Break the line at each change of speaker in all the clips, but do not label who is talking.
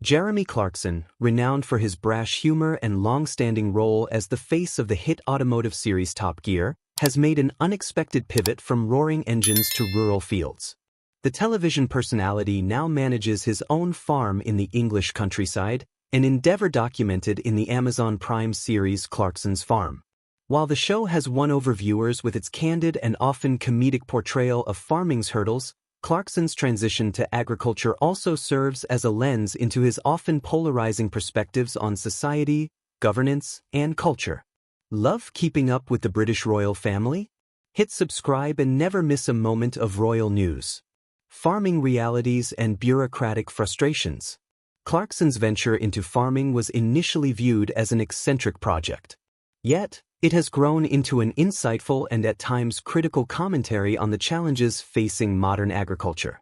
Jeremy Clarkson, renowned for his brash humor and long-standing role as the face of the hit automotive series Top Gear, has made an unexpected pivot from roaring engines to rural fields. The television personality now manages his own farm in the English countryside, an endeavor documented in the Amazon Prime series Clarkson's Farm. While the show has won over viewers with its candid and often comedic portrayal of farming's hurdles, Clarkson's transition to agriculture also serves as a lens into his often polarizing perspectives on society, governance, and culture. Love keeping up with the British royal family? Hit subscribe and never miss a moment of royal news. Farming realities and bureaucratic frustrations. Clarkson's venture into farming was initially viewed as an eccentric project. Yet, it has grown into an insightful and at times critical commentary on the challenges facing modern agriculture.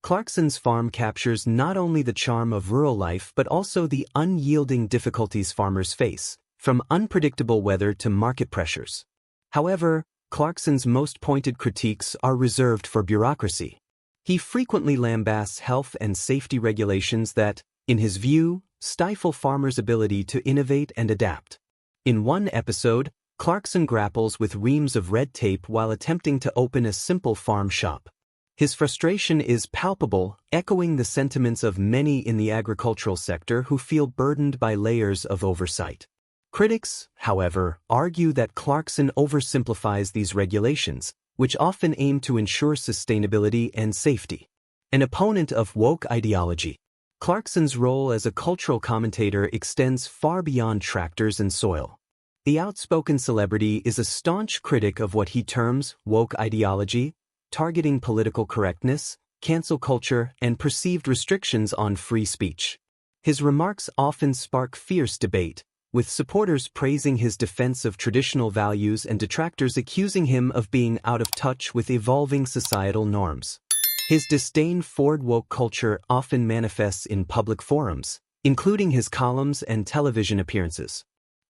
Clarkson's Farm captures not only the charm of rural life but also the unyielding difficulties farmers face, from unpredictable weather to market pressures. However, Clarkson's most pointed critiques are reserved for bureaucracy. He frequently lambasts health and safety regulations that, in his view, stifle farmers' ability to innovate and adapt. In one episode, Clarkson grapples with reams of red tape while attempting to open a simple farm shop. His frustration is palpable, echoing the sentiments of many in the agricultural sector who feel burdened by layers of oversight. Critics, however, argue that Clarkson oversimplifies these regulations, which often aim to ensure sustainability and safety. An opponent of woke ideology, Clarkson's role as a cultural commentator extends far beyond tractors and soil. The outspoken celebrity is a staunch critic of what he terms woke ideology, targeting political correctness, cancel culture, and perceived restrictions on free speech. His remarks often spark fierce debate, with supporters praising his defense of traditional values and detractors accusing him of being out of touch with evolving societal norms. His disdain for woke culture often manifests in public forums, including his columns and television appearances.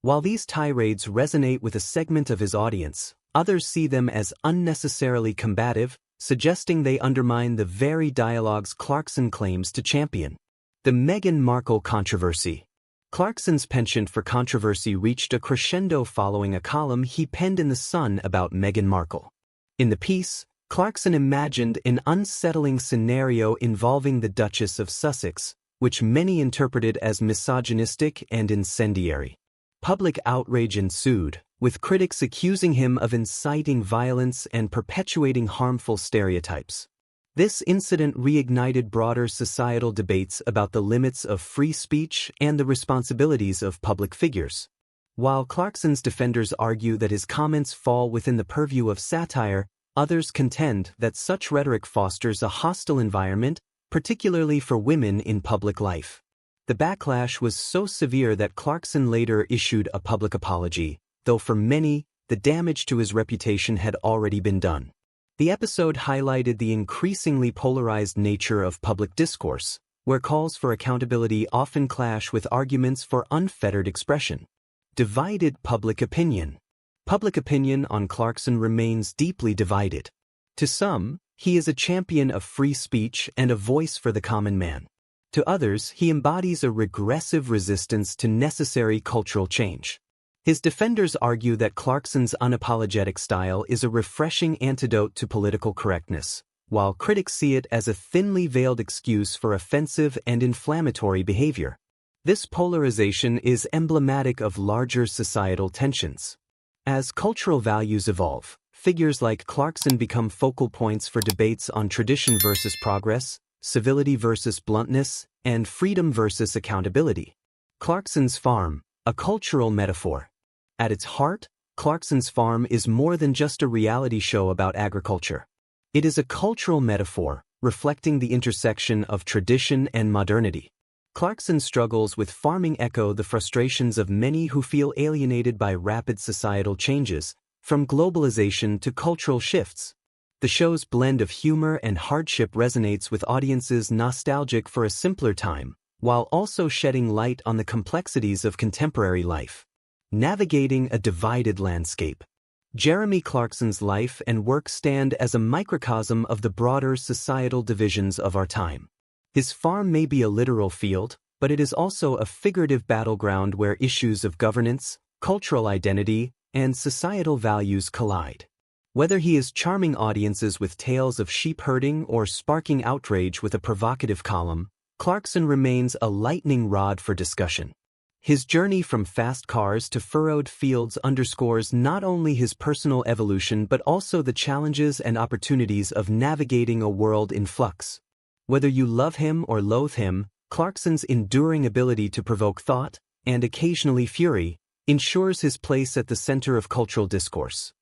While these tirades resonate with a segment of his audience, others see them as unnecessarily combative, suggesting they undermine the very dialogues Clarkson claims to champion. The Meghan Markle controversy. Clarkson's penchant for controversy reached a crescendo following a column he penned in The Sun about Meghan Markle. In the piece, Clarkson imagined an unsettling scenario involving the Duchess of Sussex, which many interpreted as misogynistic and incendiary. Public outrage ensued, with critics accusing him of inciting violence and perpetuating harmful stereotypes. This incident reignited broader societal debates about the limits of free speech and the responsibilities of public figures. While Clarkson's defenders argue that his comments fall within the purview of satire, others contend that such rhetoric fosters a hostile environment, particularly for women in public life. The backlash was so severe that Clarkson later issued a public apology, though for many, the damage to his reputation had already been done. The episode highlighted the increasingly polarized nature of public discourse, where calls for accountability often clash with arguments for unfettered expression. Divided public opinion. Public opinion on Clarkson remains deeply divided. To some, he is a champion of free speech and a voice for the common man. To others, he embodies a regressive resistance to necessary cultural change. His defenders argue that Clarkson's unapologetic style is a refreshing antidote to political correctness, while critics see it as a thinly veiled excuse for offensive and inflammatory behavior. This polarization is emblematic of larger societal tensions. As cultural values evolve, figures like Clarkson become focal points for debates on tradition versus progress, civility versus bluntness, and freedom versus accountability. Clarkson's Farm, a cultural metaphor. At its heart, Clarkson's Farm is more than just a reality show about agriculture. It is a cultural metaphor, reflecting the intersection of tradition and modernity. Clarkson's struggles with farming echo the frustrations of many who feel alienated by rapid societal changes, from globalization to cultural shifts. The show's blend of humor and hardship resonates with audiences nostalgic for a simpler time, while also shedding light on the complexities of contemporary life. Navigating a divided landscape. Jeremy Clarkson's life and work stand as a microcosm of the broader societal divisions of our time. His farm may be a literal field, but it is also a figurative battleground where issues of governance, cultural identity, and societal values collide. Whether he is charming audiences with tales of sheep herding or sparking outrage with a provocative column, Clarkson remains a lightning rod for discussion. His journey from fast cars to furrowed fields underscores not only his personal evolution but also the challenges and opportunities of navigating a world in flux. Whether you love him or loathe him, Clarkson's enduring ability to provoke thought, and occasionally fury, ensures his place at the center of cultural discourse.